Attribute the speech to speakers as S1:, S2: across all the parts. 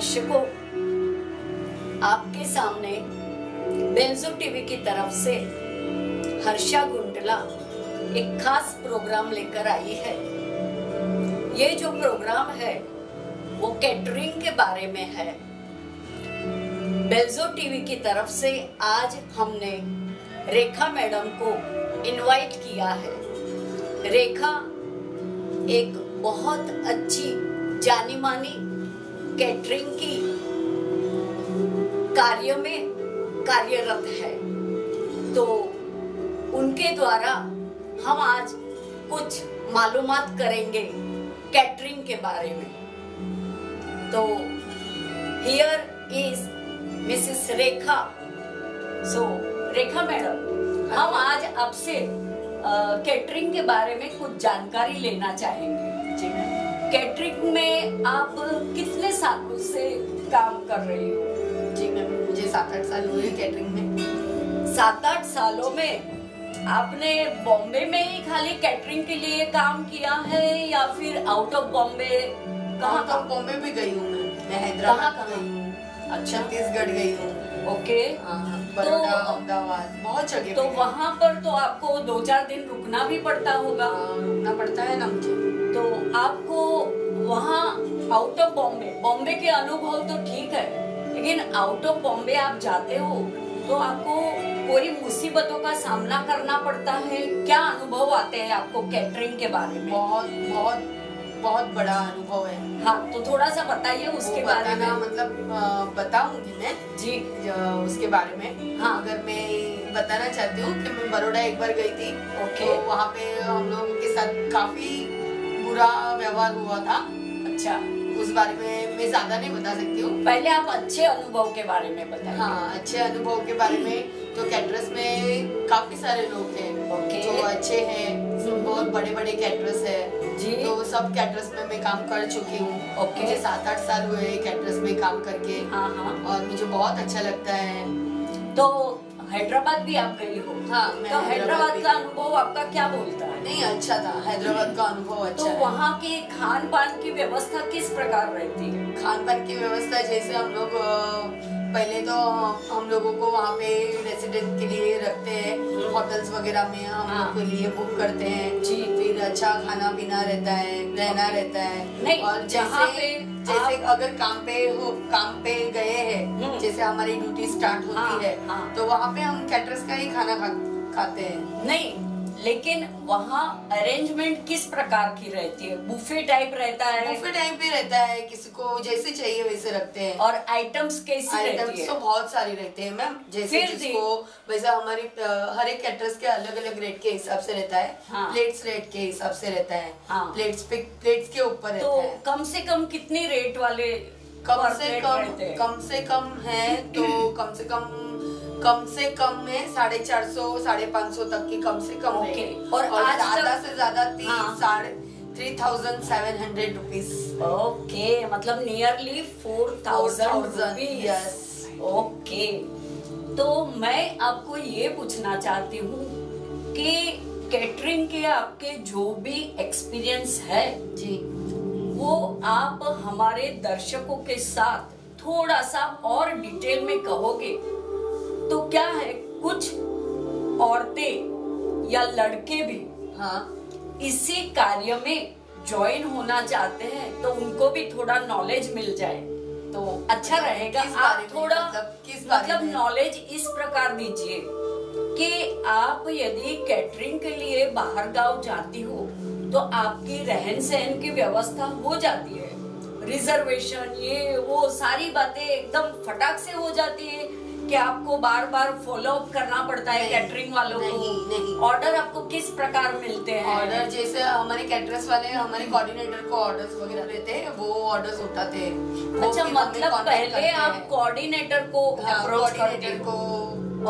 S1: दर्शकों, आपके सामने बेंजो टीवी की तरफ से हर्षा गुंडला एक खास प्रोग्राम लेकर आई है। ये जो प्रोग्राम है वो कैटरिंग के बारे में है। बेंजो टीवी की तरफ से आज हमने रेखा मैडम को इनवाइट किया है। रेखा एक बहुत अच्छी जानी मानी कैटरिंग की कार्य में कार्यरत है, तो उनके द्वारा हम आज कुछ मालूमात करेंगे कैटरिंग के बारे में। तो here is Mrs Rekha. So Rekha madam, हम आज आपसे कैटरिंग के बारे में कुछ जानकारी लेना चाहेंगे।
S2: जी मैम।
S1: कैटरिंग में आप कितने सालों से काम कर रही हो?
S2: जी मैम, मुझे 7-8 साल हुए कैटरिंग में।
S1: 7-8 सालों में आपने बॉम्बे में ही खाली कैटरिंग के लिए काम किया है या फिर आउट ऑफ बॉम्बे?
S2: कहाँ तक बॉम्बे भी गई हूँ मैं हैदराबाद गई हूँ,
S1: अच्छा,
S2: छत्तीसगढ़ गई हूँ।
S1: ओके।
S2: बड़ौदा, अहमदाबाद, बहुत जगह।
S1: तो वहाँ पर तो आपको 2-4 दिन रुकना भी पड़ता होगा।
S2: रुकना पड़ता है ना मुझे।
S1: तो आपको वहाँ आउट ऑफ बॉम्बे के अनुभव तो ठीक है, लेकिन आउट ऑफ बॉम्बे आप जाते हो तो आपको कोई मुसीबतों का सामना करना पड़ता है। क्या अनुभव आते हैं आपको कैटरिंग के बारे में?
S2: बहुत बहुत बहुत बड़ा अनुभव है।
S1: हाँ, तो थोड़ा सा बताइए उसके बारे में।
S2: मतलब बताऊंगी मैं
S1: जी
S2: उसके बारे में।
S1: हाँ,
S2: अगर मैं बताना चाहती हूँ कि मैं बड़ौदा एक बार गई थी।
S1: ओके।
S2: तो वहाँ पे हम लोगों के साथ काफी बुरा व्यवहार हुआ था।
S1: अच्छा,
S2: उस बारे में मैं ज्यादा नहीं बता सकती हूँ।
S1: पहले आप अच्छे अनुभव के बारे में बताइए।
S2: हाँ, अच्छे अनुभव के बारे में तो कैटरर्स में काफी सारे लोग हैं जो अच्छे हैं, बहुत बड़े बड़े कैटरर्स है
S1: जी।
S2: तो सब कैटरर्स में मैं काम कर चुकी हूँ।
S1: ओके।
S2: मुझे 7-8 साल हुए कैटरर्स में काम करके।
S1: हाँ हाँ।
S2: और मुझे बहुत अच्छा लगता है।
S1: तो हैदराबाद भी आप गई हो?
S2: हाँ,
S1: तो हैदराबाद का अनुभव आपका क्या बोलता है?
S2: नहीं, अच्छा था। हैदराबाद का अनुभव अच्छा
S1: तो
S2: है।
S1: वहाँ की खान पान की व्यवस्था किस प्रकार रहती है?
S2: खान पान की व्यवस्था जैसे हम लोग पहले तो हम लोगों को वहाँ पे रेसिडेंट के लिए रखते हैं, होटल्स वगैरह में हम लोग के लिए बुक करते हैं जी। फिर अच्छा खाना पीना रहता है, रहना रहता है।
S1: नहीं,
S2: और जैसे अगर काम पे गए हैं, जैसे हमारी ड्यूटी स्टार्ट होती है तो वहाँ पे हम कैटरर्स का ही खाना खाते हैं।
S1: नहीं, लेकिन वहाँ अरेंजमेंट किस प्रकार की रहती है? बुफे टाइप रहता है?
S2: बुफे टाइप भी रहता है, किसी को जैसे चाहिए वैसे रखते हैं।
S1: और आइटम्स कैसी रहती है?
S2: आइटम्स तो बहुत सारी रहते हैं मैम, जैसे जिसको वैसा हमारी हर एक कैटरर्स के अलग अलग रेट के हिसाब से रहता है। हाँ। प्लेट्स रेट के हिसाब से रहता है। हाँ। प्लेट्स के ऊपर रहता है।
S1: तो कम से कम कितनी रेट वाले?
S2: कम से कम है तो कम से कम में 450-550 तक की कम से कम है। और आज ज्यादा से ज्यादा 3,700 रुपीज।
S1: ओके, मतलब नियरली 4,000 रुपीज। ओके, तो मैं आपको ये पूछना चाहती हूँ कि कैटरिंग के आपके जो भी एक्सपीरियंस है
S2: जी, वो
S1: आप हमारे दर्शकों के साथ थोड़ा सा और डिटेल में कहोगे तो क्या है? कुछ औरतें या लड़के भी इसी कार्य में ज्वाइन होना चाहते हैं, तो उनको भी थोड़ा नॉलेज मिल जाए तो अच्छा रहेगा। आप थोड़ा मतलब नॉलेज इस प्रकार दीजिए कि आप यदि कैटरिंग के लिए बाहर गांव जाती हो तो आपकी रहन सहन की व्यवस्था हो जाती है, रिजर्वेशन ये वो सारी बातें एकदम फटाक से हो जाती है कि आपको बार बार फॉलो अप करना पड़ता है कैटरिंग वालों को?
S2: नहीं।
S1: ऑर्डर आपको किस प्रकार मिलते हैं?
S2: ऑर्डर जैसे हमारे कैटरर्स वाले हमारे कोऑर्डिनेटर को ऑर्डर्स वगैरह देते हैं, वो ऑर्डर्स उठाते हैं।
S1: अच्छा, मतलब पहले आप कोऑर्डिनेटर को अप्रोच करते हो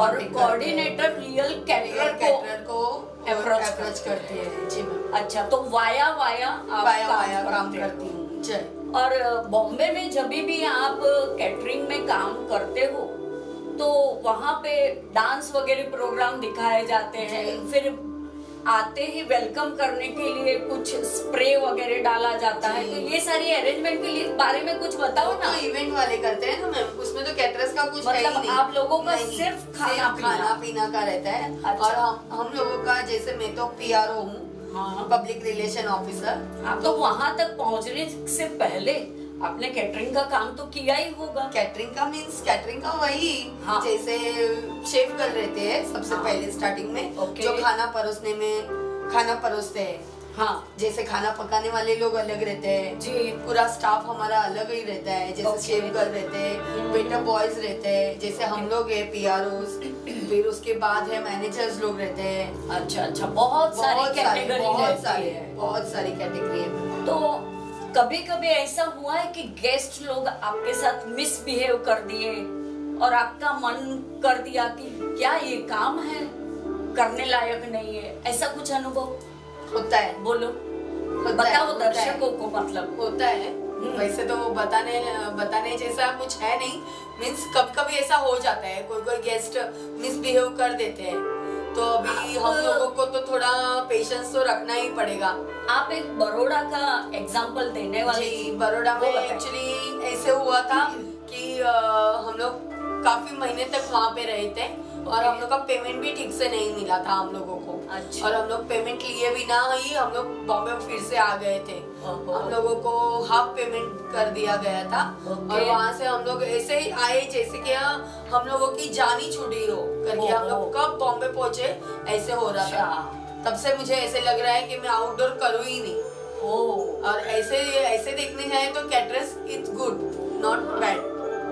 S1: और कोऑर्डिनेटर रियल कैटरर को
S2: अप्रोच करती है जी मैम।
S1: अच्छा, तो वाया
S2: काम करती हूँ।
S1: और बॉम्बे में जब भी आप कैटरिंग में काम करते हो तो वहाँ पे डांस वगैरह प्रोग्राम दिखाए जाते हैं, फिर आते ही वेलकम करने के लिए कुछ स्प्रे वगैरह डाला जाता है, तो ये सारी अरेंजमेंट के लिए बारे में कुछ बताओ ना।
S2: इवेंट वाले करते हैं ना मैम, उसमें तो कैटरर्स का कुछ
S1: मतलब
S2: है ही नहीं।
S1: आप लोगों का सिर्फ खाना
S2: पीना का रहता है।
S1: अच्छा।
S2: और हम लोगों का जैसे मैं तो PRO हूँ, पब्लिक रिलेशन ऑफिसर।
S1: तो वहाँ तक पहुँचने से पहले आपने कैटरिंग का काम तो किया ही होगा।
S2: कैटरिंग का मीन्स कैटरिंग का वही,
S1: हाँ।
S2: जैसे शेफ गर्ल रहते हैं सबसे पहले स्टार्टिंग में, जो खाना परोसते हैं। हाँ, जैसे खाना पकाने वाले लोग अलग रहते हैं जी, पूरा स्टाफ हमारा अलग ही रहता है। जैसे शेफ गर्ल रहते हैं, वेटर बॉयज रहते हैं, जैसे हम लोग है PROs, फिर उसके बाद है मैनेजर्स लोग रहते हैं।
S1: अच्छा, बहुत सारी कैटेगरी,
S2: बहुत सारी कैटेगरी है।
S1: तो कभी कभी ऐसा हुआ है कि गेस्ट लोग आपके साथ मिसबिहेव कर दिए और आपका मन कर दिया कि क्या ये काम है, करने लायक नहीं है, ऐसा कुछ अनुभव
S2: होता है?
S1: बोलो, बताओ दर्शकों को। मतलब
S2: होता है, वैसे तो बताने जैसा कुछ है नहीं, मीन्स कभी कभी ऐसा हो जाता है, कोई गेस्ट मिसबिहेव कर देते हैं, तो अभी हम लोगों को तो थोड़ा पेशेंस तो रखना ही पड़ेगा।
S1: आप एक बड़ौदा का एग्जांपल देने वाले
S2: जी, बड़ौदा में एक्चुअली ऐसे हुआ था कि हम लोग काफी महीने तक वहाँ पे रहे थे और हम लोग का पेमेंट भी ठीक से नहीं मिला था हम लोगों को। अच्छा। और हम लोग पेमेंट लिए बिना ही हम लोग बॉम्बे फिर से आ गए थे। हम लोगों को हाफ पेमेंट कर दिया गया था और वहाँ से हम लोग ऐसे ही आए जैसे कि हम लोगों की जान ही छुड़ी हो करके हम लोग कब बॉम्बे पहुँचे ऐसे हो रहा था। तब से मुझे ऐसे लग रहा है कि मैं आउटडोर करूँ ही नहीं। और ऐसे देखने जाए तो caterers it's good, not bad.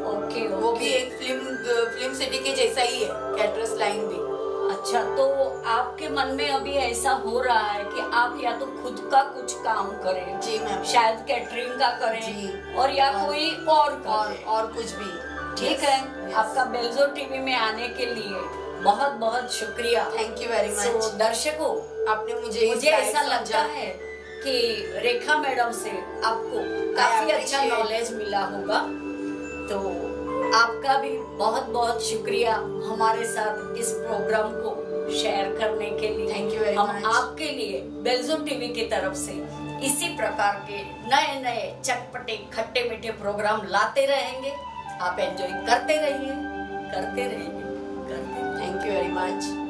S1: Okay,
S2: वो भी एक फिल्म सिटी के जैसा ही है, कैटरर्स लाइन भी।
S1: अच्छा, तो आपके मन में अभी ऐसा हो रहा है कि आप या तो खुद का कुछ काम करें,
S2: जी मैम,
S1: शायद कैटरिंग का करें जी, और या कोई और
S2: कुछ भी।
S1: ठीक है। आपका बेल्जो टीवी में आने के लिए बहुत बहुत शुक्रिया।
S2: Thank you very much.
S1: दर्शकों,
S2: आपने मुझे
S1: ऐसा लगता है कि रेखा मैडम से आपको काफी अच्छा नॉलेज मिला होगा, तो आपका भी बहुत बहुत शुक्रिया हमारे साथ इस प्रोग्राम को शेयर करने के लिए।
S2: Thank you very much.
S1: हम आपके लिए बेल्जो टीवी की तरफ से इसी प्रकार के नए नए चटपटे खट्टे मीठे प्रोग्राम लाते रहेंगे। आप एंजॉय करते रहिए।
S2: Thank you very much.